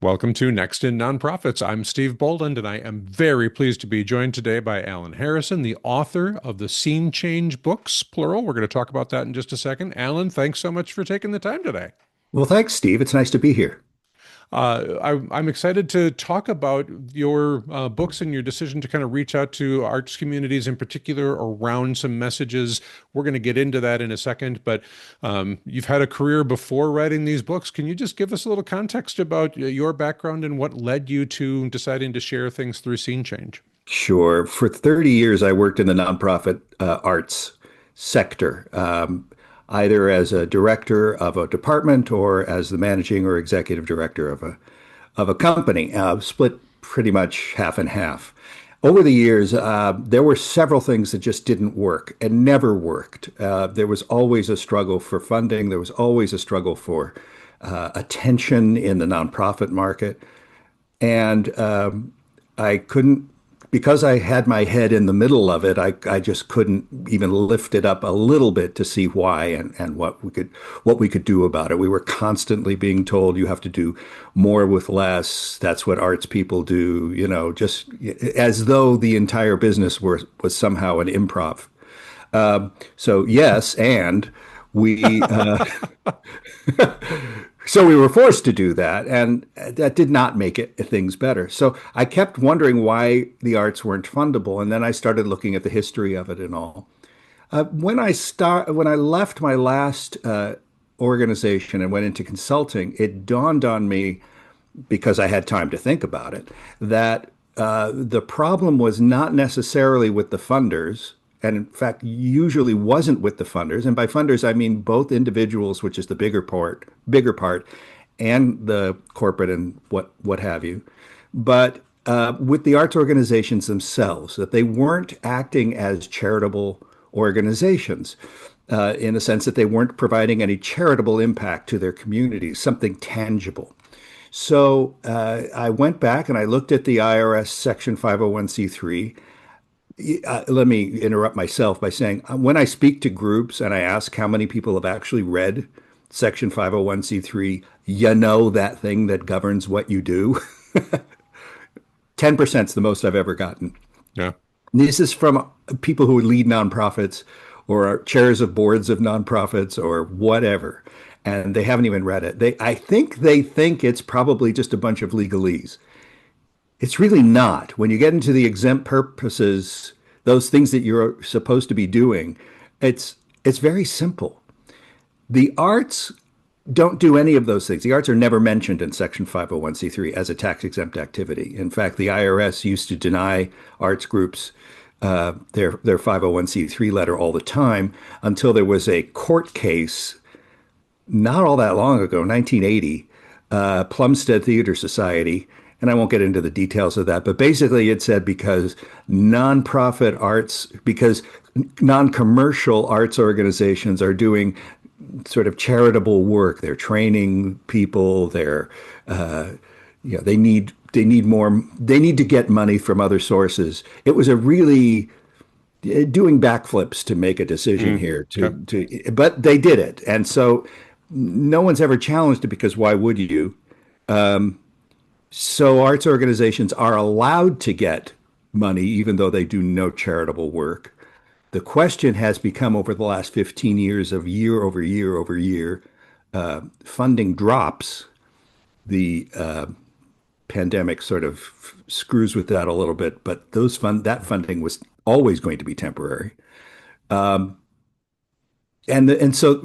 Welcome to Next in Nonprofits. I'm Steve Boland, and I am very pleased to be joined today by Alan Harrison, the author of the Scene Change books, plural. We're going to talk about that in just a second. Alan, thanks so much for taking the time today. Well, thanks, Steve. It's nice to be here. I'm excited to talk about your books and your decision to kind of reach out to arts communities in particular around some messages. We're going to get into that in a second, but you've had a career before writing these books. Can you just give us a little context about your background and what led you to deciding to share things through Scene Change? Sure. For 30 years, I worked in the nonprofit arts sector, either as a director of a department or as the managing or executive director of a company, split pretty much half and half. Over the years, there were several things that just didn't work and never worked. There was always a struggle for funding. There was always a struggle for attention in the nonprofit market. And I couldn't, because I had my head in the middle of it, I just couldn't even lift it up a little bit to see why and what we could do about it. We were constantly being told you have to do more with less. That's what arts people do, just as though the entire business was somehow an improv. So yes, and we so we were forced to do that, and that did not make things better. So I kept wondering why the arts weren't fundable, and then I started looking at the history of it and all. When I left my last organization and went into consulting, it dawned on me, because I had time to think about it, that the problem was not necessarily with the funders, and in fact, usually wasn't with the funders. And by funders, I mean both individuals, which is the bigger part, and the corporate and what have you. But with the arts organizations themselves, that they weren't acting as charitable organizations. In the sense that they weren't providing any charitable impact to their communities, something tangible. So I went back and I looked at the IRS Section 501c3. Let me interrupt myself by saying when I speak to groups and I ask how many people have actually read Section 501c3, that thing that governs what you do, 10% is the most I've ever gotten. Yeah. This is from people who lead nonprofits or are chairs of boards of nonprofits or whatever, and they haven't even read it. I think they think it's probably just a bunch of legalese. It's really not. When you get into the exempt purposes, those things that you're supposed to be doing, it's very simple. The arts don't do any of those things. The arts are never mentioned in Section 501c3 as a tax exempt activity. In fact, the IRS used to deny arts groups their 501c3 letter all the time until there was a court case not all that long ago, 1980, Plumstead Theater Society. And I won't get into the details of that, but basically it said because non-commercial arts organizations are doing sort of charitable work. They're training people. They need to get money from other sources. It was a really doing backflips to make a decision here Okay. but they did it. And so no one's ever challenged it because why would you? So arts organizations are allowed to get money even though they do no charitable work. The question has become over the last 15 years of year over year over year, funding drops. The pandemic sort of screws with that a little bit, but that funding was always going to be temporary. And so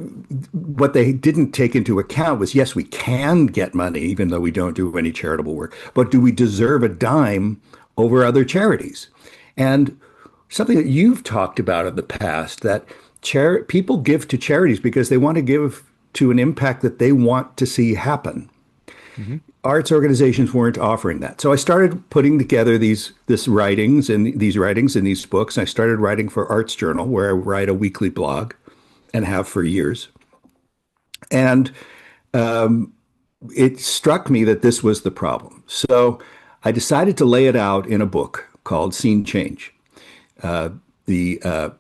what they didn't take into account was, yes, we can get money even though we don't do any charitable work, but do we deserve a dime over other charities? And something that you've talked about in the past, that people give to charities because they want to give to an impact that they want to see happen. Hmm. Arts organizations weren't offering that. So I started putting together these writings and these books. And I started writing for Arts Journal, where I write a weekly blog and have for years. And it struck me that this was the problem. So I decided to lay it out in a book called Scene Change. The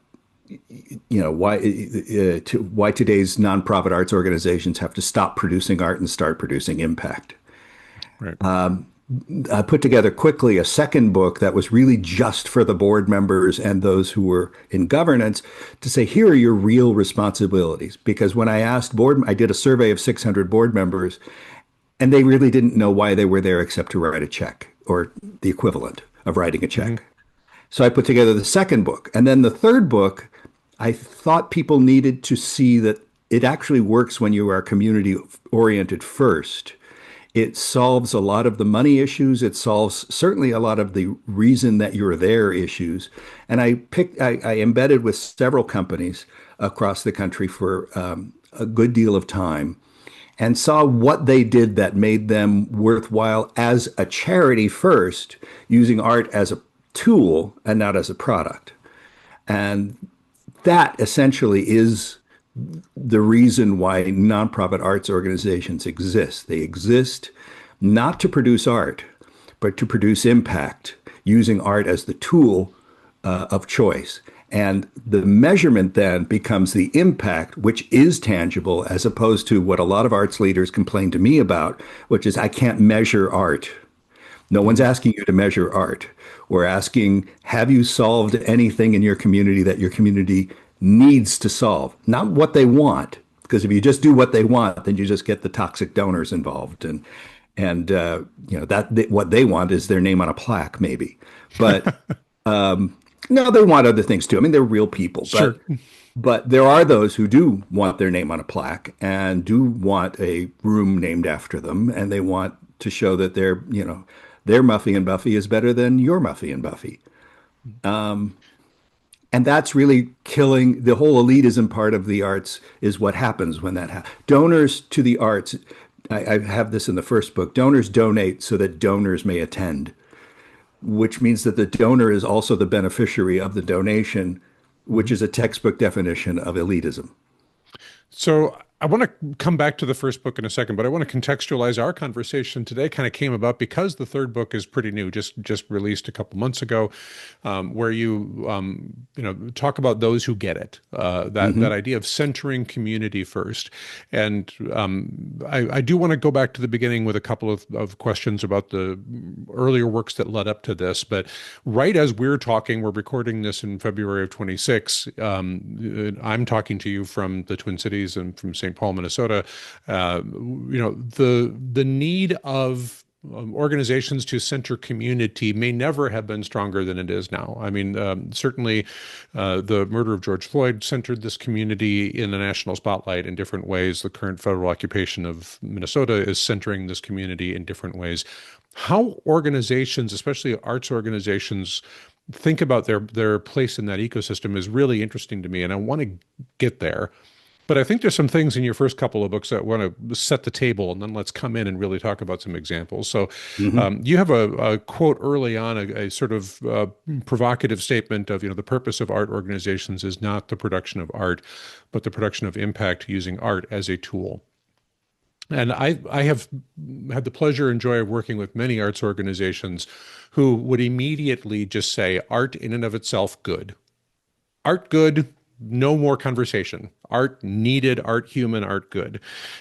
why today's nonprofit arts organizations have to stop producing art and start producing impact. Right. I put together quickly a second book that was really just for the board members and those who were in governance to say, here are your real responsibilities. Because when I asked board, I did a survey of 600 board members, and they really didn't know why they were there except to write a check or the equivalent of writing a Hmm. check. So I put together the second book. And then the third book, I thought people needed to see that it actually works when you are community oriented first. It solves a lot of the money issues. It solves certainly a lot of the reason that you're there issues. And I embedded with several companies across the country for a good deal of time and saw what they did that made them worthwhile as a charity first, using art as a tool and not as a product. And that essentially is the reason why nonprofit arts organizations exist. They exist not to produce art, but to produce impact, using art as the tool of choice. And the measurement then becomes the impact, which is tangible, as opposed to what a lot of arts leaders complain to me about, which is I can't measure art. No one's Hmm. asking you to measure art. We're asking, have you solved anything in your community that your community needs to solve? Not what they want, because if you just do what they want, then you just get the toxic donors involved, and you know what they want is their name on a plaque, maybe. But no, they want other things too. I mean, they're real people, Sure. but there are those who do want their name on a plaque and do want a room named after them, and they want to show that their Muffy and Buffy is better than your Muffy and Buffy. And that's really killing the whole elitism part of the arts is what happens when that happens. Donors to the arts, I have this in the first book, donors donate so that donors may attend, which means that the donor is also the beneficiary of the donation, which Mhm. is a textbook definition of elitism. So I want to come back to the first book in a second, but I want to contextualize our conversation today. Kind of came about because the third book is pretty new, just released a couple months ago, where you talk about those who get it, that Hmm. idea of centering community first. And I do want to go back to the beginning with a couple of questions about the earlier works that led up to this. But right as we're talking, we're recording this in February of 26. I'm talking to you from the Twin Cities and from St. Paul, Minnesota. The need of organizations to center community may never have been stronger than it is now. I mean, certainly the murder of George Floyd centered this community in the national spotlight in different ways. The current federal occupation of Minnesota is centering this community in different ways. How organizations, especially arts organizations, think about their place in that ecosystem is really interesting to me, and I want to get there. But I think there's some things in your first couple of books that want to set the table, and then let's come in and really talk about some examples. So, Hmm. you have a quote early on, a sort of provocative statement of, the purpose of art organizations is not the production of art, but the production of impact using art as a tool. And I have had the pleasure and joy of working with many arts organizations who would immediately just say, art in and of itself, good. Art good, no more conversation. Art needed, art human, art good,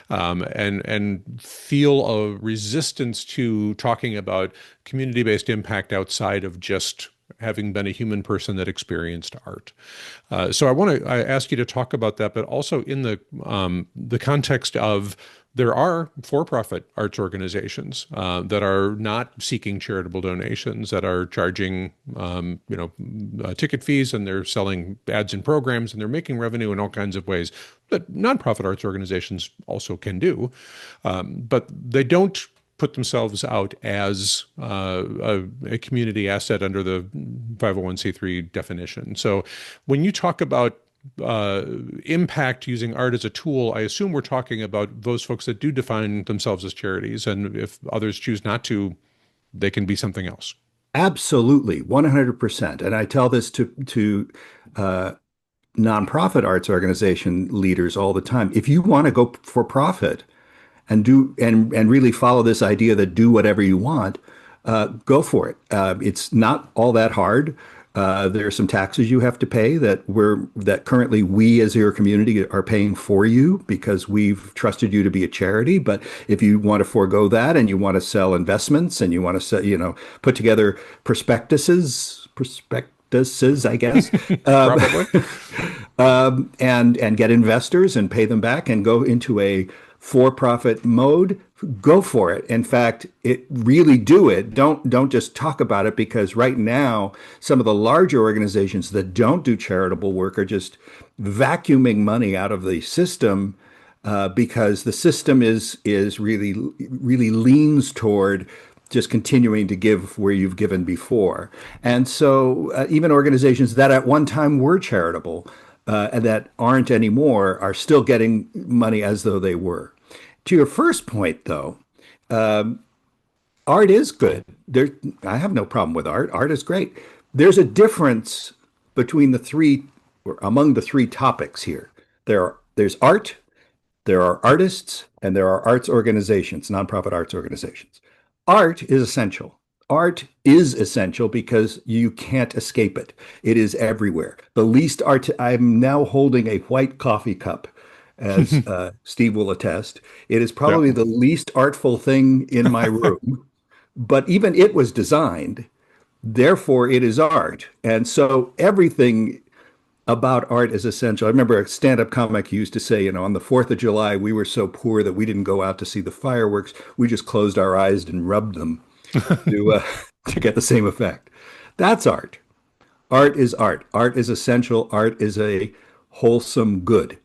and feel a resistance to talking about community-based impact outside of just having been a human person that experienced art. So I ask you to talk about that, but also in the context of there are for-profit arts organizations that are not seeking charitable donations, that are charging, ticket fees, and they're selling ads and programs, and they're making revenue in all kinds of ways that nonprofit arts organizations also can do, but they don't put themselves out as a community asset under the 501(c)(3) definition. So when you talk about impact using art as a tool, I assume we're talking about those folks that do define themselves as charities. And if others choose not to, they can be something else. Absolutely, 100%. And I tell this to uh, nonprofit arts organization leaders all the time. If you want to go for profit and really follow this idea that do whatever you want, go for it. It's not all that hard. There are some taxes you have to pay that currently we as your community are paying for you because we've trusted you to be a charity. But if you want to forego that and you want to sell investments and you want to sell, put together prospectuses, I guess, um, Probably. and get investors and pay them back and go into a for-profit mode, go for it. In fact, it really do it. Don't just talk about it because right now some of the larger organizations that don't do charitable work are just vacuuming money out of the system because the system is really leans toward just continuing to give where you've given before. And so even organizations that at one time were charitable and that aren't anymore are still getting money as though they were. To your first point, though, art is good. I have no problem with art. Art is great. There's a difference between the three, or among the three topics here. There's art, there are artists, and there are arts organizations, nonprofit arts organizations. Art is essential. Art is essential because you can't escape it. It is everywhere. The least art, I'm now holding a white coffee cup, as Steve will attest. It is Yeah. probably the least artful thing in my room, but even it was designed, therefore it is art. And so everything about art is essential. I remember a stand-up comic used to say, on the 4th of July, we were so poor that we didn't go out to see the fireworks. We just closed our eyes and rubbed them to to get the same effect. That's art. Art is art. Art is essential. Art is a wholesome good.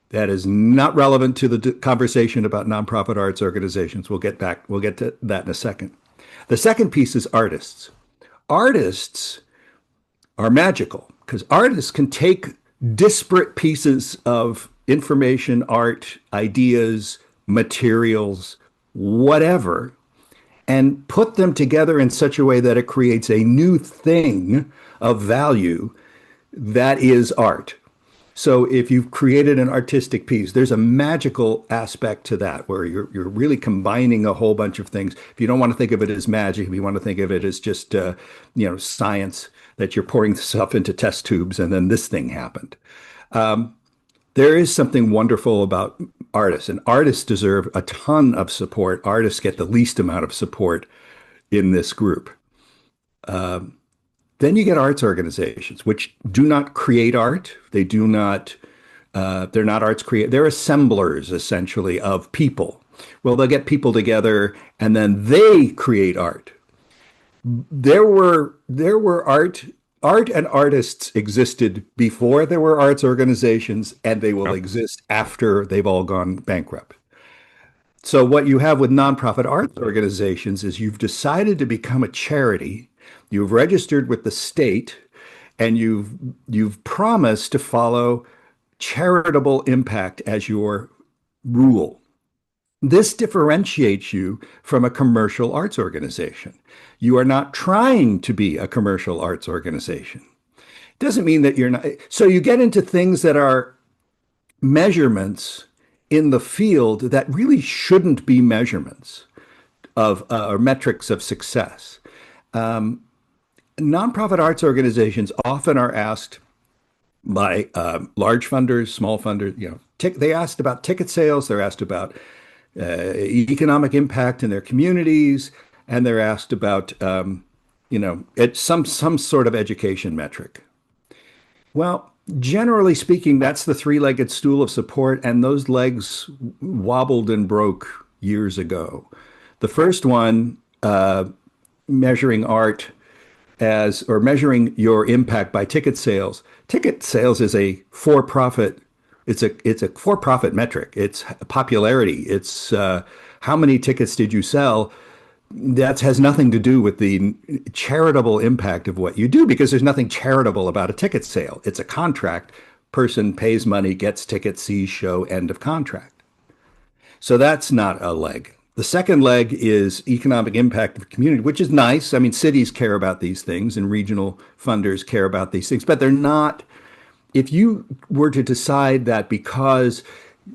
That is not relevant to the conversation about nonprofit arts organizations. We'll get to that in a second. The second piece is artists. Artists are magical because artists can take disparate pieces of information, art, ideas, materials, whatever, and put them together in such a way that it creates a new thing of value that is art. So if you've created an artistic piece, there's a magical aspect to that where you're really combining a whole bunch of things. If you don't want to think of it as magic, if you want to think of it as just science, that you're pouring stuff into test tubes and then this thing happened. There is something wonderful about artists, and artists deserve a ton of support. Artists get the least amount of support in this group. Then you get arts organizations, which do not create art. They do not, they're not arts create. They're assemblers essentially of people. Well, they'll get people together and then they create art. There were art and artists existed before there were arts organizations, and they will Yeah. exist after they've all gone bankrupt. So what you have with nonprofit arts organizations is you've decided to become a charity, you've registered with the state, and you've promised to follow charitable impact as your rule. This differentiates you from a commercial arts organization. You are not trying to be a commercial arts organization. Doesn't mean that you're not. So you get into things that are measurements in the field that really shouldn't be measurements of or metrics of success. Nonprofit arts organizations often are asked by large funders, small funders. They asked about ticket sales. They're asked about economic impact in their communities, and they're asked about it's some sort of education metric. Well, generally speaking, that's the three-legged stool of support, and those legs wobbled and broke years ago. The first one, measuring art as or measuring your impact by ticket sales. Ticket sales is a for-profit. It's a for-profit metric. It's popularity. It's how many tickets did you sell? That has nothing to do with the charitable impact of what you do because there's nothing charitable about a ticket sale. It's a contract. Person pays money, gets tickets, sees show, end of contract. So that's not a leg. The second leg is economic impact of the community, which is nice. I mean, cities care about these things and regional funders care about these things, but they're not. If you were to decide that because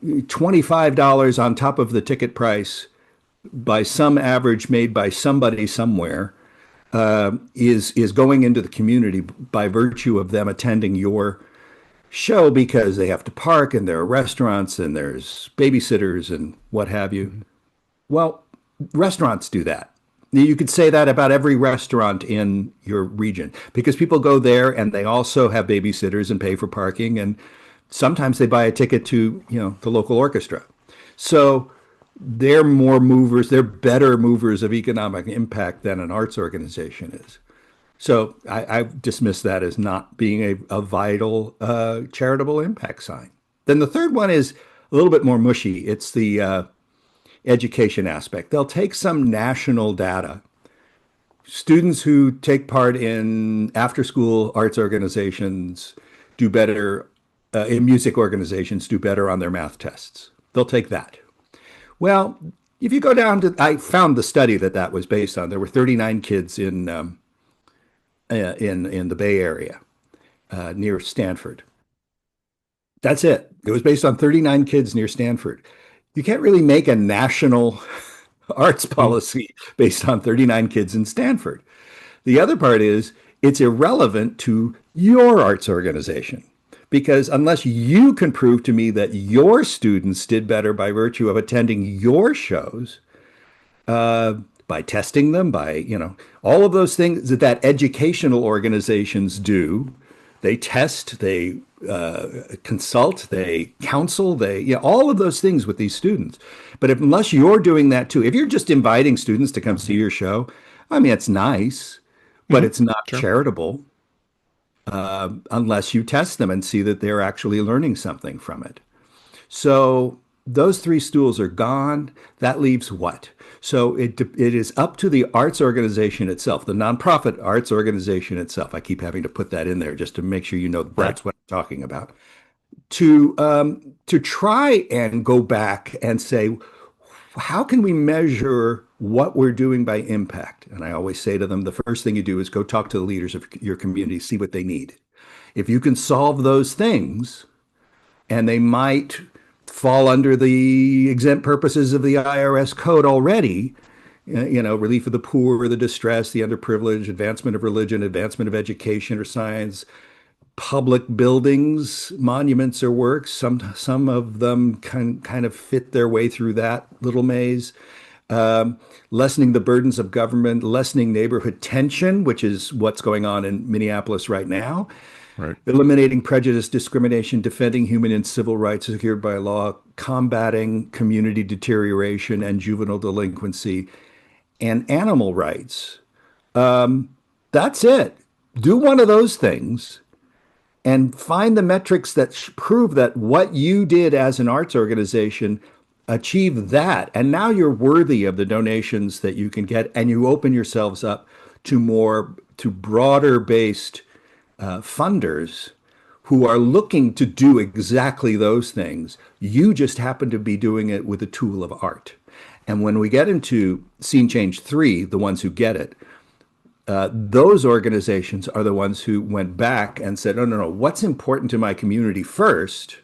$25 on top of the ticket price by some average made by somebody somewhere is going into the community by virtue of them attending your show because they have to park and there are restaurants and there's babysitters and what have you. Mhm. Well, restaurants do that. You could say that about every restaurant in your region because people go there and they also have babysitters and pay for parking and sometimes they buy a ticket to, the local orchestra. So they're more movers, they're better movers of economic impact than an arts organization is. So I dismiss that as not being a vital charitable impact sign. Then the third one is a little bit more mushy. It's the education aspect. They'll take some national data. Students who take part in after school arts organizations do better, in music organizations do better on their math tests. They'll take that. Well, if you go down to, I found the study that was based on. There were 39 kids in the Bay Area near Stanford. That's it. It was based on 39 kids near Stanford. You can't really make a national arts Mhm. policy based on 39 kids in Stanford. The other part is it's irrelevant to your arts organization because unless you can prove to me that your students did better by virtue of attending your shows, uh, by testing them, by, all of those things that educational organizations do. They test, they consult, they counsel, all of those things with these students. But unless you're doing that too, if you're just inviting students to come see your show, I mean, it's nice, but Mhm. it's not Sure. charitable unless you test them and see that they're actually learning something from it. So those three stools are gone. That leaves what? So it is up to the arts organization itself, the nonprofit arts organization itself. I keep having to put that in there just to make sure you know Right. that's what I'm talking about. To try and go back and say, how can we measure what we're doing by impact? And I always say to them, the first thing you do is go talk to the leaders of your community, see what they need. If you can solve those things, and they might fall under the exempt purposes of the IRS code already. Relief of the poor, the distressed, the underprivileged, advancement of religion, advancement of education or science, public buildings, monuments or works. Some of them kind of fit their way through that little maze. Lessening the burdens of government, lessening neighborhood tension, which is what's going on in Minneapolis right now, Right. eliminating prejudice, discrimination, defending human and civil rights secured by law, combating community deterioration and juvenile delinquency, and animal rights. That's it. Do one of those things and find the metrics that prove that what you did as an arts organization achieve that. And now you're worthy of the donations that you can get, and you open yourselves up to broader based funders who are looking to do exactly those things. You just happen to be doing it with a tool of art. And when we get into Scene Change 3, the ones who get it, those organizations are the ones who went back and said, no, no, no, what's important to my community first?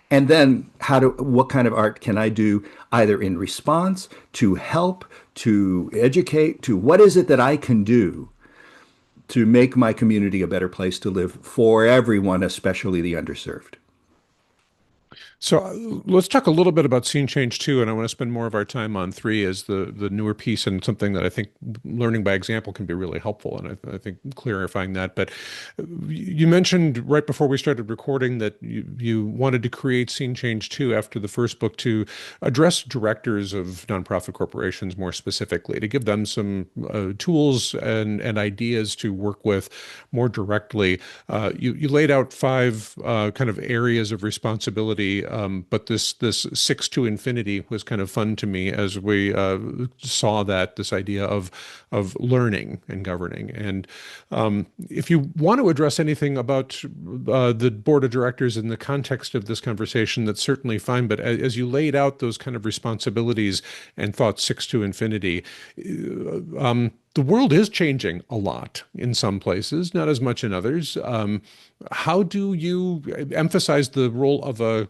And then what kind of art can I do either in response, to help, to educate, to what is it that I can do to make my community a better place to live for everyone, especially the underserved. So let's talk a little bit about Scene Change 2, and I want to spend more of our time on 3 as the newer piece and something that I think learning by example can be really helpful, and I think clarifying that. But you mentioned right before we started recording that you wanted to create Scene Change 2 after the first book to address directors of nonprofit corporations more specifically, to give them some tools and ideas to work with more directly. You laid out 5 kind of areas of responsibility, but this 6 to infinity was kind of fun to me as we saw this idea of learning and governing. And if you want to address anything about the board of directors in the context of this conversation, that's certainly fine. But as you laid out those kind of responsibilities and thought 6 to infinity, the world is changing a lot in some places, not as much in others. How do you emphasize the role of a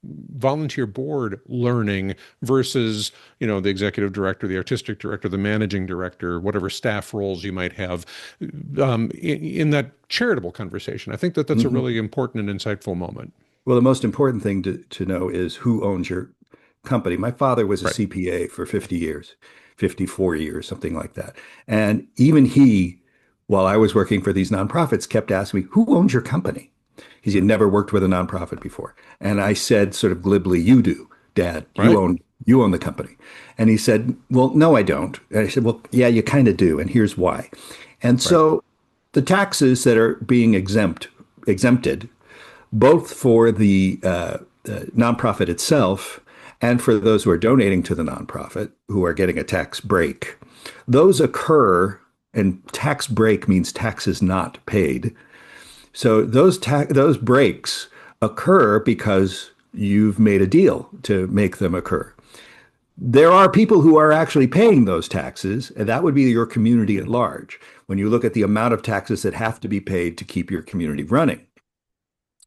volunteer board learning versus, the executive director, the artistic director, the managing director, whatever staff roles you might have, in that charitable conversation. I think that that's a Mhm. really important and insightful moment. Well, the most important thing to know is who owns your company. My father was a Right. CPA for 50 years, 54 years, something like that. And even he, while I was working for these nonprofits, kept asking me, who owns your company? He had never worked with a nonprofit before. And I said sort of glibly, you do, Dad. Right. You own the company. And he said, well, no, I don't. And I said, well, yeah, you kind of do. And here's why. And Right. so the taxes that are being exempted both for the nonprofit itself and for those who are donating to the nonprofit who are getting a tax break. Those occur, and tax break means taxes not paid. So those breaks occur because you've made a deal to make them occur. There are people who are actually paying those taxes, and that would be your community at large. When you look at the amount of taxes that have to be paid to keep your community running.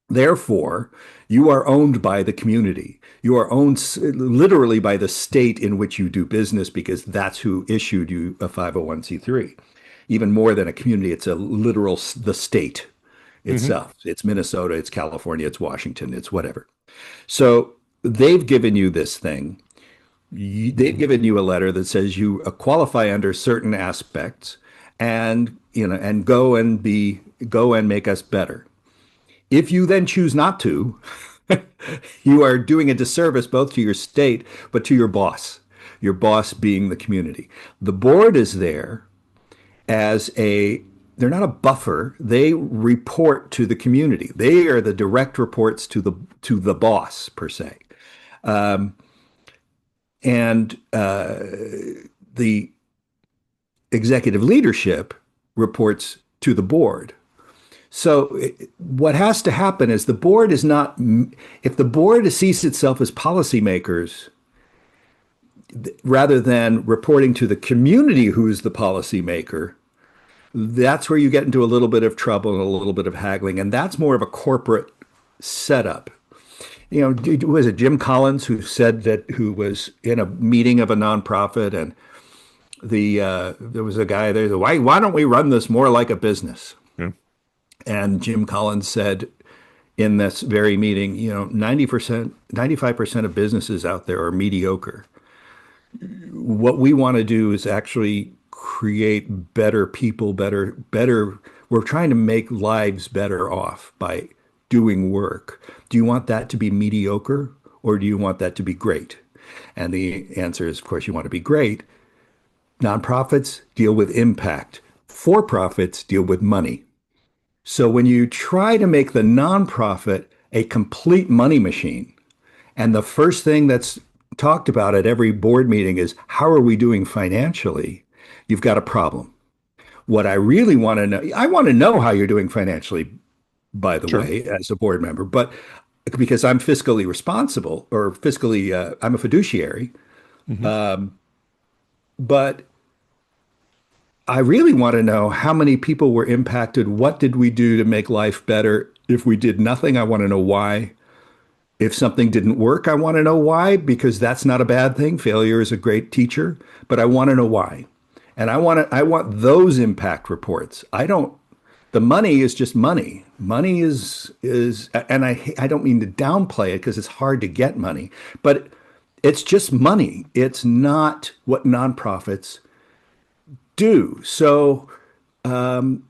Therefore, you are owned by the community. You are owned literally by the state in which you do business because that's who issued you a 501c3. Even more than a community, it's a literal the state Hmm. itself. It's Minnesota, it's California, it's Washington, it's whatever. So they've given you this thing. They've given you a letter that says you qualify under certain aspects and and go and make us better. If you then choose not to, you are doing a disservice both to your state, but to your boss being the community. The board is there as they're not a buffer. They report to the community. They are the direct reports to the boss per se. And the executive leadership reports to the board. So what has to happen is the board is not, if the board sees itself as policymakers rather than reporting to the community who's the policymaker, that's where you get into a little bit of trouble and a little bit of haggling. And that's more of a corporate setup. Was it Jim Collins who said that, who was in a meeting of a nonprofit, and there was a guy there, why don't we run this more like a business? Yeah. And Jim Collins said in this very meeting, 90%, 95% of businesses out there are mediocre. What we want to do is actually create better people, better. We're trying to make lives better off by doing work. Do you want that to be mediocre or do you want that to be great? And the answer is, of course, you want to be great. Nonprofits deal with impact. For profits deal with money. So when you try to make the nonprofit a complete money machine, and the first thing that's talked about at every board meeting is how are we doing financially, you've got a problem. What I really want to know, I want to know how you're doing financially, by the Sure. way, as a board member, but because I'm fiscally responsible or fiscally, I'm a fiduciary. Hmm. But I really want to know how many people were impacted. What did we do to make life better? If we did nothing, I want to know why. If something didn't work, I want to know why, because that's not a bad thing. Failure is a great teacher, but I want to know why. And I want those impact reports. I don't The money is just money. Money is and I don't mean to downplay it because it's hard to get money, but it's just money. It's not what nonprofits do. So it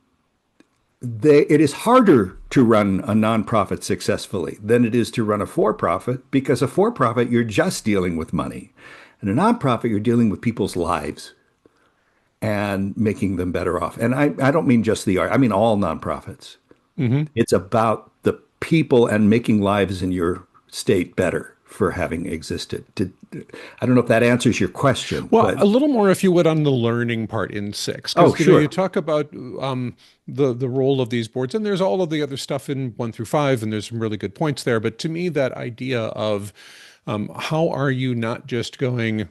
is harder to run a nonprofit successfully than it is to run a for-profit, because a for-profit, you're just dealing with money. And a nonprofit, you're dealing with people's lives and making them better off. And I don't mean just the art, I mean all nonprofits. Hmm. It's about the people and making lives in your state better for having existed. I don't know if that answers your question, Well, but a little more, if you would, on the learning part in six, oh, because you sure. talk about the role of these boards, and there's all of the other stuff in 1 through 5, and there's some really good points there. But to me, that idea of how are you not just going,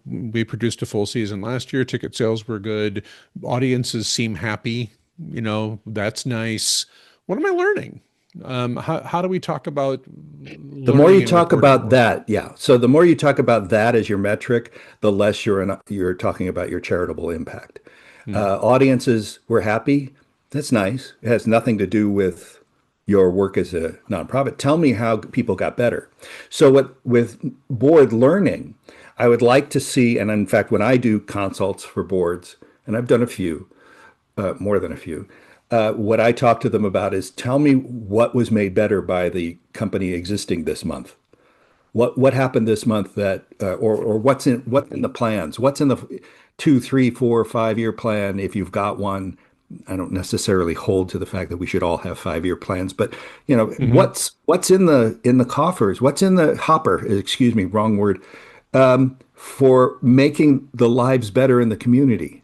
we produced a full season last year, ticket sales were good, audiences seem happy, that's nice. What am I learning? How do we talk about The more you learning and talk reporting about more? that, yeah. So the more you talk about that as your metric, the less you're talking about your charitable impact. Hmm. Audiences were happy. That's nice. It has nothing to do with your work as a nonprofit. Tell me how people got better. So what with board learning, I would like to see, and in fact, when I do consults for boards, and I've done a few, more than a few. What I talk to them about is tell me what was made better by the company existing this month. What happened this month that or what's in the plans? What's in the 2, 3, 4, 5 year plan if you've got one? I don't necessarily hold to the fact that we should all have 5 year plans, but Hmm. what's in the coffers? What's in the hopper? Excuse me, wrong word. For making the lives better in the community.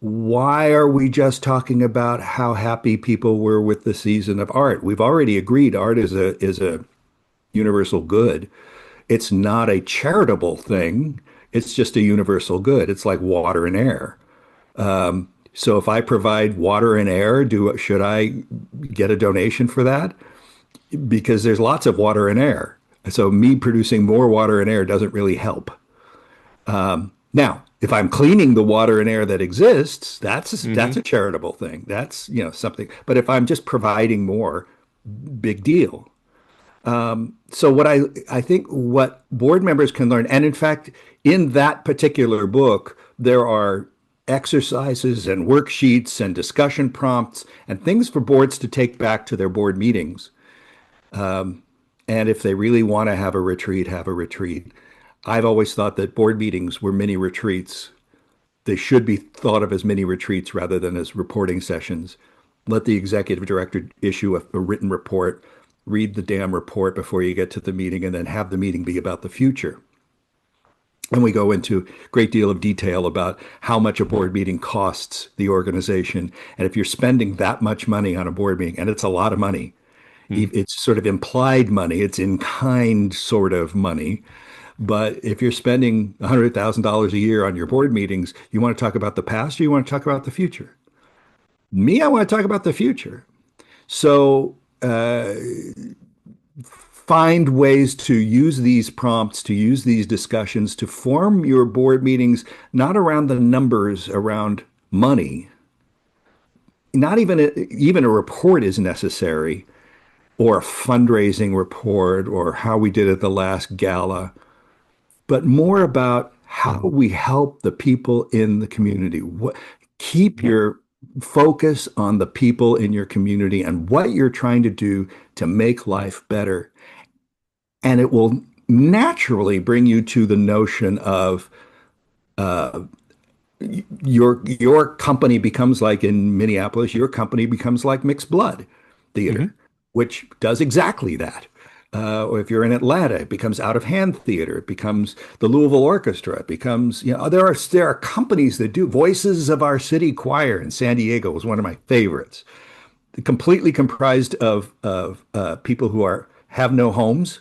Why are we just talking about how happy people were with the season of art? We've already agreed art is a universal good. It's not a charitable thing. It's just a universal good. It's like water and air. So if I provide water and air, do should I get a donation for that? Because there's lots of water and air. So me producing more water and air doesn't really help. Now, if I'm cleaning the water and air that exists, that's Hmm. a charitable thing. That's, something. But if I'm just providing more, big deal. So I think what board members can learn, and in fact, in that particular book, there are exercises and worksheets and discussion prompts and things for boards to take back to their board meetings. And if they really want to have a retreat, have a retreat. I've always thought that board meetings were mini retreats. They should be thought of as mini retreats rather than as reporting sessions. Let the executive director issue a written report, read the damn report before you get to the meeting, and then have the meeting be about the future. And we go into a great deal of detail about how much a board meeting costs the organization. And if you're spending that much money on a board meeting, and it's a lot of money, it's sort of implied money, it's in kind sort of money. But if you're spending $100,000 a year on your board meetings, you want to talk about the past or you want to talk about the future? Me, I want to talk about the future. So find ways to use these prompts, to use these discussions to form your board meetings, not around the numbers, around money. Not even a report is necessary, or a fundraising report, or how we did at the last gala, but more about how we help the people in the community. Keep your focus on the people in your community and what you're trying to do to make life better. And it will naturally bring you to the notion of your company becomes like in Minneapolis, your company becomes like Mixed Blood Hmm. Theater, which does exactly that. Or if you're in Atlanta, it becomes Out of Hand Theater. It becomes the Louisville Orchestra. It becomes, there are companies that do Voices of Our City Choir in San Diego was one of my favorites. Completely comprised of people who have no homes.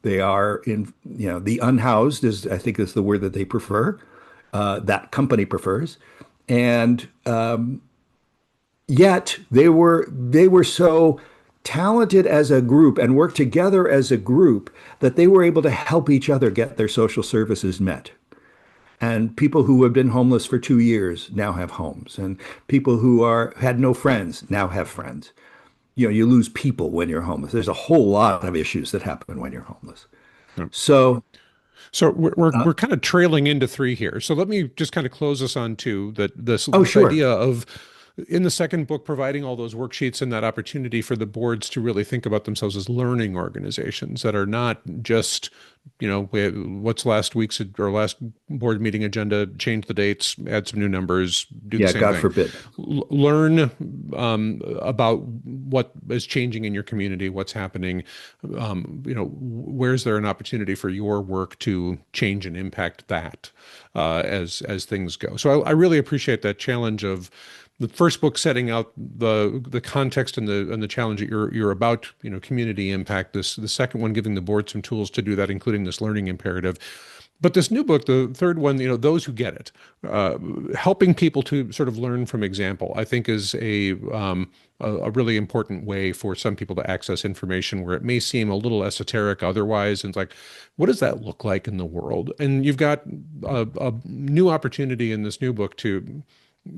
They are in, the unhoused is I think is the word that they prefer. That company prefers, and yet they were so talented as a group and worked together as a group that they were able to help each other get their social services met. And people who have been homeless for 2 years now have homes, and people who are had no friends now have friends. You lose people when you're homeless. There's a whole lot of issues that happen when you're homeless. So, So uh, we're kind of trailing into three here. So let me just kind of close us on two, that oh, this sure. idea of in the second book providing all those worksheets and that opportunity for the boards to really think about themselves as learning organizations that are not just, what's last week's or last board meeting agenda, change the dates, add some new numbers, do the Yeah, same God thing. forbid. Learn about what is changing in your community, what's happening. Where's there an opportunity for your work to change and impact that as things go? So I really appreciate that challenge of the first book setting out the context and the challenge that you're about, community impact. The second one giving the board some tools to do that, including this learning imperative. But this new book, the third one, those who get it, uh, helping people to sort of learn from example, I think is a really important way for some people to access information where it may seem a little esoteric otherwise. And it's like, what does that look like in the world? And you've got a new opportunity in this new book to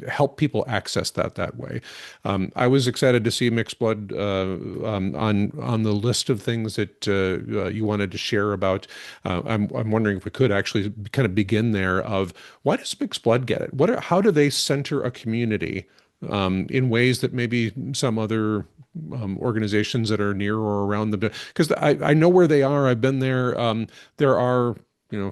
help people access that way. I was excited to see Mixed Blood on the list of things that you wanted to share about. I'm wondering if we could actually kind of begin there. Of why does Mixed Blood get it? How do they center a community in ways that maybe some other organizations that are near or around them? Because I know where they are. I've been there. There are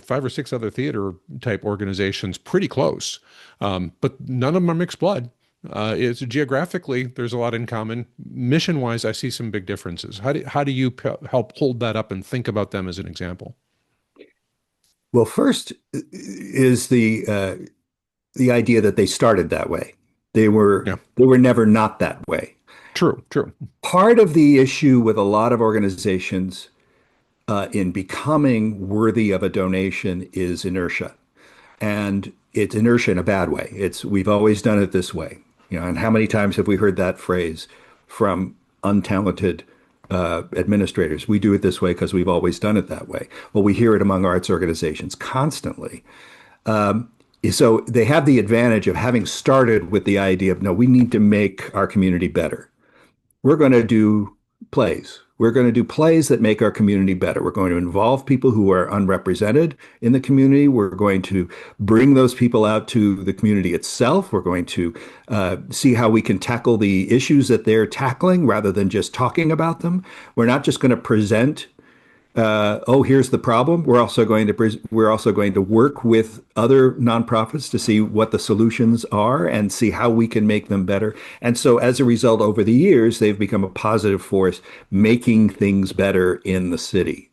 five or six other theater type organizations pretty close, but none of them are mixed blood. It's geographically, there's a lot in common. Mission wise, I see some big differences. How do you help hold that up and think about them as an example? Well, first is the idea that they started that way. Yeah, They were never not that way. true, true. Part of the issue with a lot of organizations in becoming worthy of a donation is inertia. And it's inertia in a bad way. It's we've always done it this way. And how many times have we heard that phrase from untalented administrators? We do it this way because we've always done it that way. Well, we hear it among arts organizations constantly. So they have the advantage of having started with the idea of, no, we need to make our community better. We're going to do plays. We're going to do plays that make our community better. We're going to involve people who are unrepresented in the community. We're going to bring those people out to the community itself. We're going to see how we can tackle the issues that they're tackling rather than just talking about them. We're not just going to present oh, here's the problem. We're also going to work with other nonprofits to see what the solutions are and see how we can make them better. And so, as a result, over the years, they've become a positive force, making things better in the city,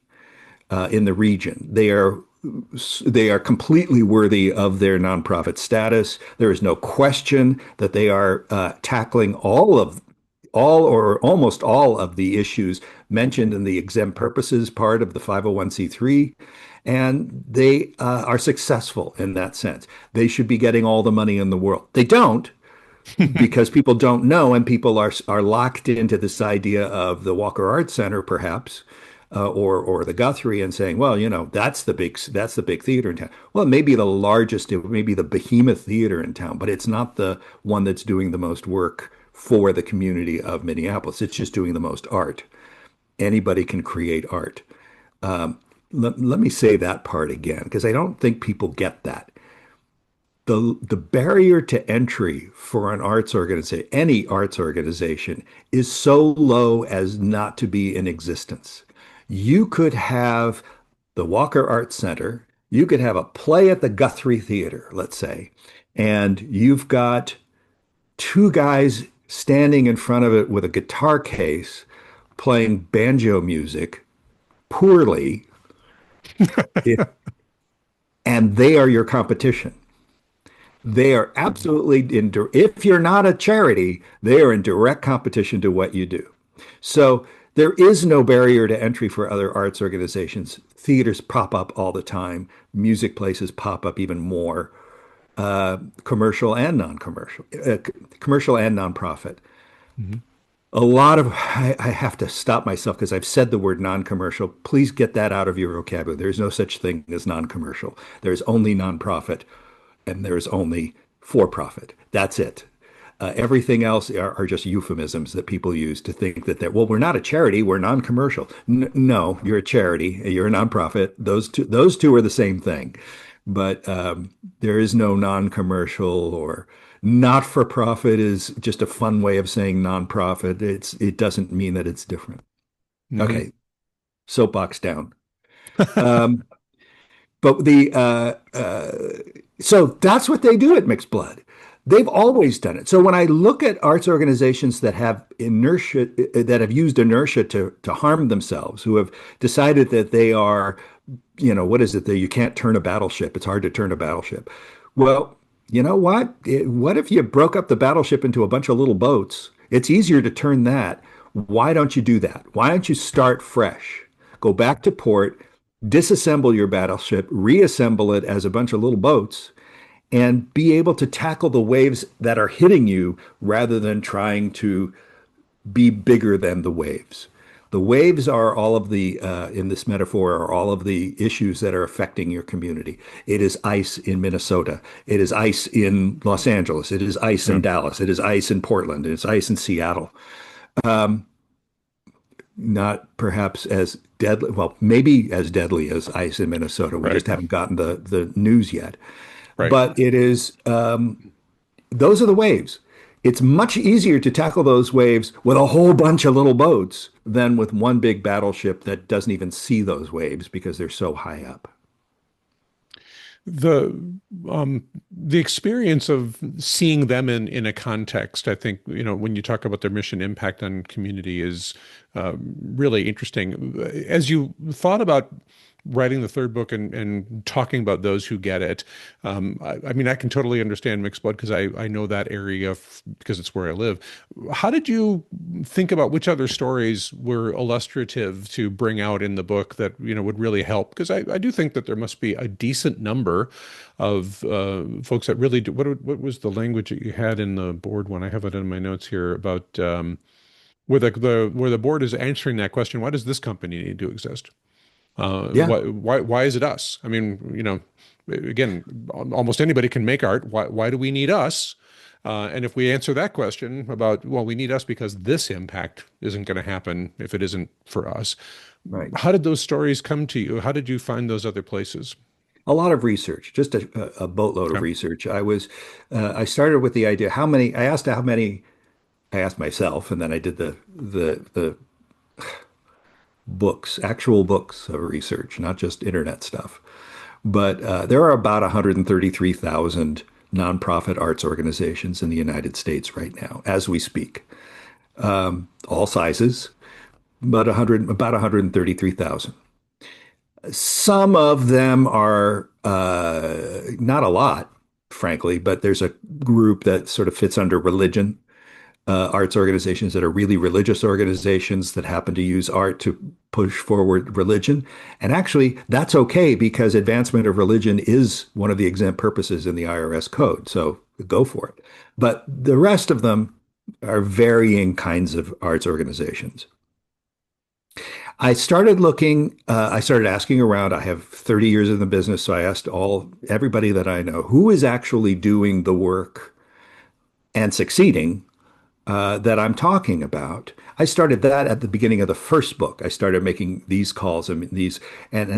in the region. They are completely worthy of their nonprofit status. There is no question that they are tackling all or almost all of the issues mentioned in the exempt purposes part of the 501c3, and they are successful in that sense. They should be getting all the money in the world. They don't, because people don't know, and people are locked into this idea of the Walker Arts Center, perhaps, or the Guthrie, and saying, well, that's the big theater in town. Well, it may be the largest, it may be the behemoth theater in town, but it's not the one that's doing the most work for the community of Minneapolis. It's just doing the most art. Anybody can create art. Let me say that part again, because I don't think people get that. The barrier to entry for an arts organization, any arts organization, is so low as not to be in existence. You could have the Walker Arts Center, you could have a play at the Guthrie Theater, let's say, and you've got two guys standing in front of it with a guitar case playing banjo music poorly, if, and they are your competition. They are absolutely if you're not a charity, they are in direct competition to what you do. So there is no barrier to entry for other arts organizations. Theaters pop up all the time. Music places pop up even more. Commercial and non-commercial, commercial and nonprofit. Mhm. I have to stop myself because I've said the word non-commercial. Please get that out of your vocabulary. There's no such thing as non-commercial. There's only nonprofit and there's only for-profit. That's it. Everything else are just euphemisms that people use to think that well, we're not a charity, we're non-commercial. No, you're a charity, you're a nonprofit. Those two are the same thing. But there is no non-commercial or not for profit is just a fun way of saying nonprofit. It doesn't mean that it's different. Mhm. Okay, soapbox down. Um, but the so that's what they do at Mixed Blood. They've always done it. So when I look at arts organizations that have inertia, that have used inertia to harm themselves, who have decided that they are, what is it that you can't turn a battleship? It's hard to turn a battleship. Well, you know what? What if you broke up the battleship into a bunch of little boats? It's easier to turn that. Why don't you do that? Why don't you start fresh? Go back to port, disassemble your battleship, reassemble it as a bunch of little boats, and be able to tackle the waves that are hitting you rather than trying to be bigger than the waves. The waves are all of the, in this metaphor, are all of the issues that are affecting your community. It is ice in Minnesota. It is ice in Los Angeles. It is ice Yeah. in Dallas. It is ice in Portland. It's ice in Seattle. Not perhaps as deadly, well, maybe as deadly as ice in Minnesota. We Right. just haven't gotten the news yet. Right. But it is, those are the waves. It's much easier to tackle those waves with a whole bunch of little boats than with one big battleship that doesn't even see those waves because they're so high up. The the experience of seeing them in a context, I think, when you talk about their mission impact on community is really interesting. As you thought about writing the third book and talking about those who get it, I mean, I can totally understand mixed blood because I know that area because it's where I live. How did you think about which other stories were illustrative to bring out in the book that, would really help? Because I do think that there must be a decent number of folks that really do. What was the language that you had in the board one? I have it in my notes here about where the board is answering that question. Why does this company need to exist? Yeah, Why is it us? I mean, again, almost anybody can make art. Why do we need us? And if we answer that question about, well, we need us because this impact isn't going to happen if it isn't for us. right. How did those stories come to you? How did you find those other places? A lot of research, just a boatload of Yeah. research. I started with the idea, how many, I asked myself, and then I did the books, actual books of research, not just internet stuff. But there are about 133,000 nonprofit arts organizations in the United States right now, as we speak, all sizes, but about 133,000. Some of them are not a lot, frankly, but there's a group that sort of fits under religion, arts organizations that are really religious organizations that happen to use art to push forward religion. And actually, that's okay because advancement of religion is one of the exempt purposes in the IRS code. So go for it. But the rest of them are varying kinds of arts organizations. I started asking around. I have 30 years in the business, so I asked everybody that I know who is actually doing the work and succeeding that I'm talking about. I started that at the beginning of the first book. I started making these calls and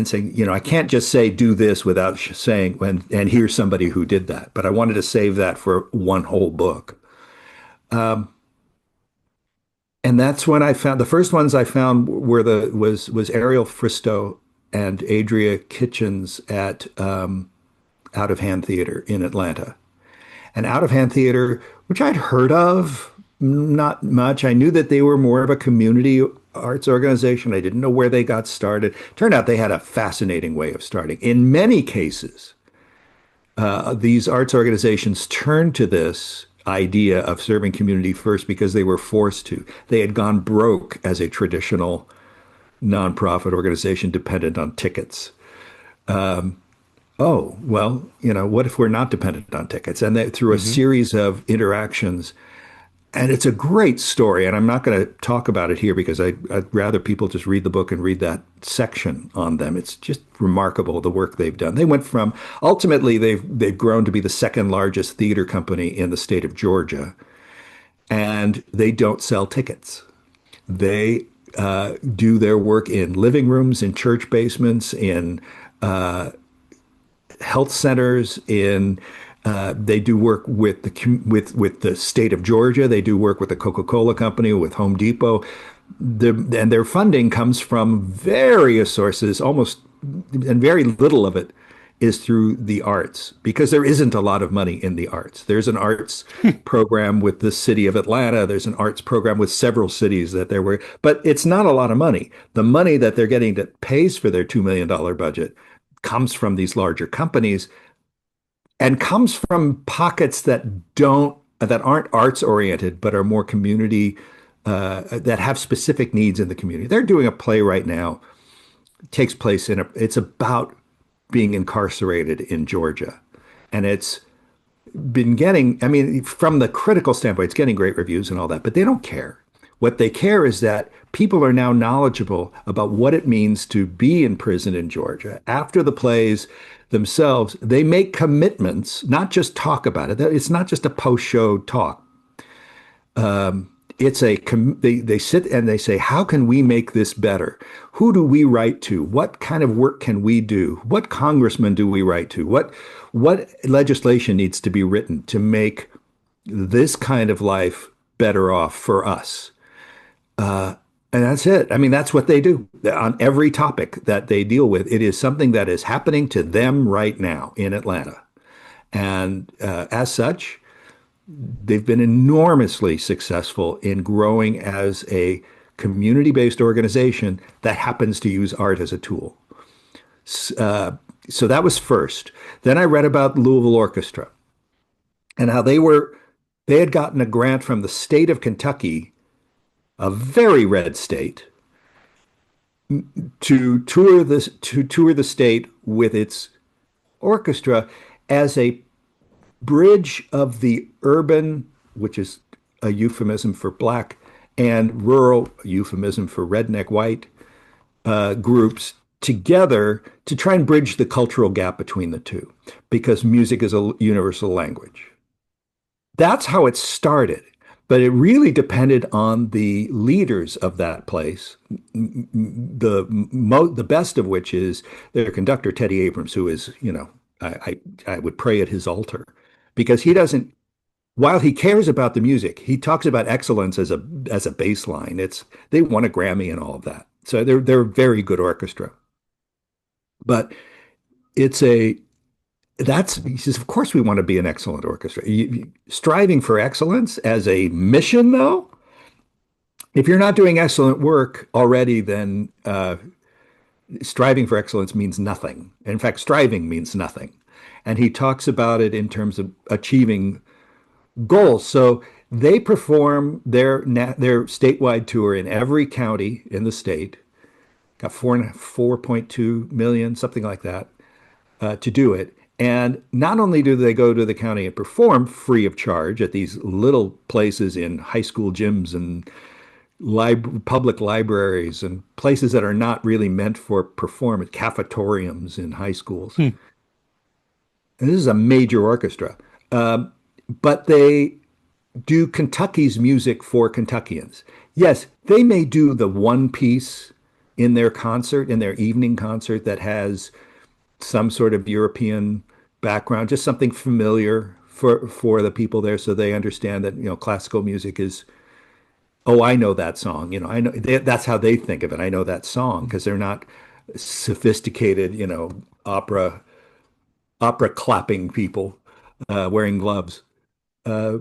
saying, I can't just say do this without saying and here's somebody who did that. But I wanted to save that for one whole book. And that's when I found the first ones I found were the was Ariel Fristow and Adria Kitchens at Out of Hand Theater in Atlanta. And Out of Hand Theater, which I'd heard of, not much. I knew that they were more of a community arts organization. I didn't know where they got started. Turned out they had a fascinating way of starting. In many cases, these arts organizations turned to this idea of serving community first because they were forced to. They had gone broke as a traditional nonprofit organization dependent on tickets. Oh, well, what if we're not dependent on tickets? And through a Hmm. series of interactions, and it's a great story. And I'm not going to talk about it here because I'd rather people just read the book and read that section on them. It's just remarkable the work they've done. They went from ultimately they've grown to be the second largest theater company in the state of Georgia, and they don't sell tickets. They do their work in living rooms, in church basements, in health centers, in they do work with the state of Georgia. They do work with the Coca-Cola company, with Home Depot. And their funding comes from various sources, almost, and very little of it is through the arts because there isn't a lot of money in the arts. There's an arts program with the city of Atlanta. There's an arts program with several cities that there were, but it's not a lot of money. The money that they're getting that pays for their $2 million budget comes from these larger companies and comes from pockets that aren't arts oriented but are more community that have specific needs in the community. They're doing a play right now takes place it's about being incarcerated in Georgia. And it's been getting, I mean, from the critical standpoint, it's getting great reviews and all that, but they don't care. What they care is that people are now knowledgeable about what it means to be in prison in Georgia. After the plays themselves, they make commitments, not just talk about it. It's not just a post-show talk. It's a they sit and they say, how can we make this better? Who do we write to? What kind of work can we do? What congressman do we write to? What legislation needs to be written to make this kind of life better off for us? And that's it. I mean, that's what they do on every topic that they deal with. It is something that is happening to them right now in Atlanta. And as such, they've been enormously successful in growing as a community-based organization that happens to use art as a tool. Uh, so that was first. Then I read about Louisville Orchestra and how they had gotten a grant from the state of Kentucky, a very red state, to tour the state with its orchestra as a bridge of the urban, which is a euphemism for black, and rural, euphemism for redneck white, groups together to try and bridge the cultural gap between the two, because music is a universal language. That's how it started. But it really depended on the leaders of that place. The best of which is their conductor, Teddy Abrams, who is, I would pray at his altar because he doesn't, while he cares about the music, he talks about excellence as a baseline. They won a Grammy and all of that. So they're a very good orchestra. But it's a that's he says, of course we want to be an excellent orchestra. Striving for excellence as a mission, though, if you're not doing excellent work already, then striving for excellence means nothing. In fact, striving means nothing. And he talks about it in terms of achieving goals. So they perform their statewide tour in every county in the state. Got 4.2 million, something like that, to do it. And not only do they go to the county and perform free of charge at these little places in high school gyms and public libraries and places that are not really meant for performance, cafetoriums in high schools. Hmm. And this is a major orchestra. But they do Kentucky's music for Kentuckians. Yes, they may do the one piece in their concert, in their evening concert that has some sort of European background, just something familiar for the people there, so they understand that classical music is. Oh, I know that song. I know that's how they think of it. I know that song because they're not sophisticated, opera clapping people wearing gloves. Uh,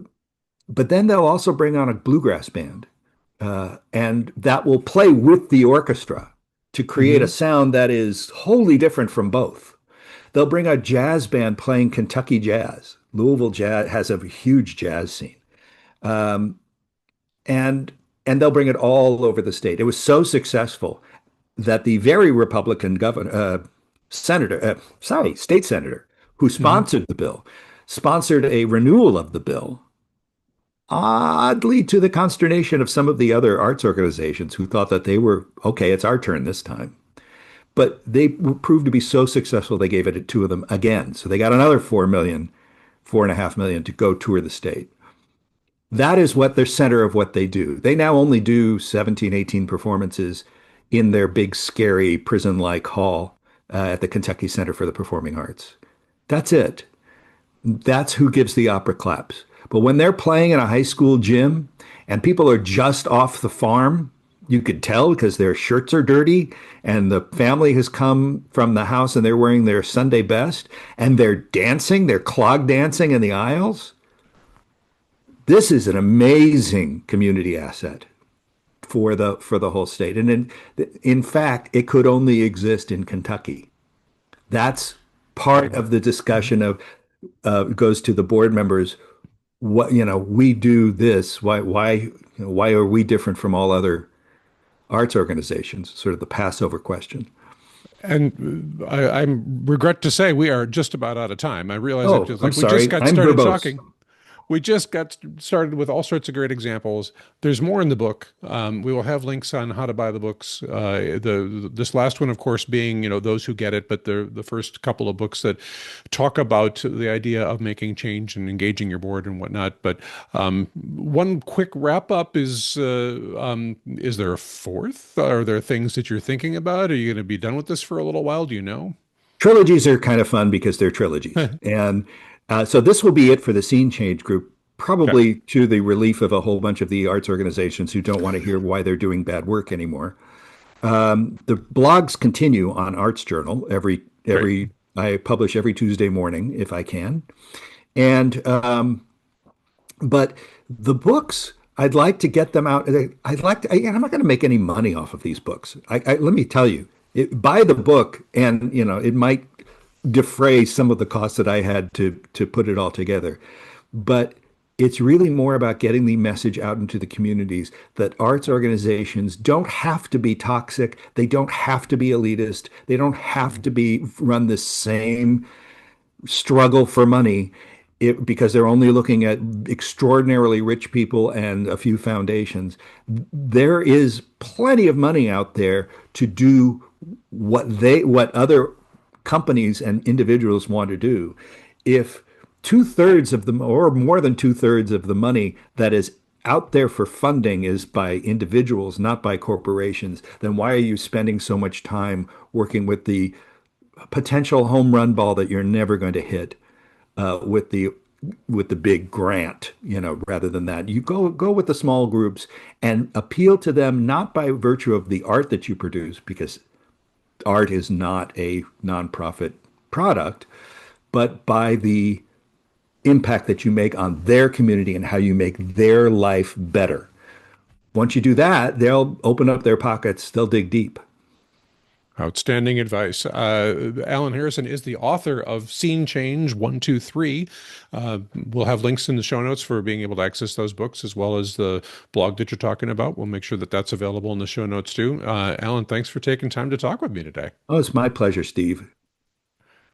but then they'll also bring on a bluegrass band, and that will play with the orchestra to create a Hmm. sound that is wholly different from both. They'll bring a jazz band playing Kentucky jazz. Louisville jazz has a huge jazz scene. Um, and and they'll bring it all over the state. It was so successful that the very Republican state senator who Hmm. sponsored the bill, sponsored a renewal of the bill, oddly to the consternation of some of the other arts organizations who thought that they were okay. It's our turn this time. But they proved to be so successful, they gave it to two of them again. So they got another 4 million, 4.5 million to go tour the state. That is what they're center of what they do. They now only do 17, 18 performances in their big, scary prison-like hall at the Kentucky Center for the Performing Arts. That's it. That's who gives the opera claps. But when they're playing in a high school gym and people are just off the farm, you could tell because their shirts are dirty and the family has come from the house and they're wearing their Sunday best and they're dancing, they're clog dancing in the aisles. This is an amazing community asset for the whole state. And in fact, it could only exist in Kentucky. That's part of the discussion of goes to the board members. What we do this. Why are we different from all other arts organizations? Sort of the Passover question. And I regret to say we are just about out of time. I realize it Oh, just I'm like we just sorry. got I'm started verbose. talking. We just got started with all sorts of great examples. There's more in the book. We will have links on how to buy the books. This last one, of course, being those who get it, but the first couple of books that talk about the idea of making change and engaging your board and whatnot. But one quick wrap up is there a fourth? Are there things that you're thinking about? Are you going to be done with this for a little while? Do you know? Trilogies are kind of fun because they're trilogies. And so this will be it for the Scene Change group, Okay, probably to the relief of a whole bunch of the arts organizations who don't want to hear why they're doing bad work anymore. The blogs continue on Arts Journal great. every I publish every Tuesday morning if I can. And but the books, I'd like to get them out. I'd like to, I'm not going to make any money off of these books. Let me tell you, buy the book, and it might defray some of the costs that I had to put it all together. But it's really more about getting the message out into the communities that arts organizations don't have to be toxic. They don't have to be elitist. They don't have to be run the same struggle for money because they're only looking at extraordinarily rich people and a few foundations. There is plenty of money out there to do what other companies and individuals want to do. If two-thirds of the or more than two-thirds of the money that is out there for funding is by individuals, not by corporations, then why are you spending so much time working with the potential home run ball that you're never going to hit with the big grant, rather than that. You go with the small groups and appeal to them not by virtue of the art that you produce, because art is not a nonprofit product, but by the impact that you make on their community and how you make their life better. Once you do that, they'll open up their pockets, they'll dig deep. Outstanding advice. Alan Harrison is the author of Scene Change 123. We'll have links in the show notes for being able to access those books as well as the blog that you're talking about. We'll make sure that that's available in the show notes too. Alan, thanks for taking time to talk with me today. Oh, it's my pleasure, Steve.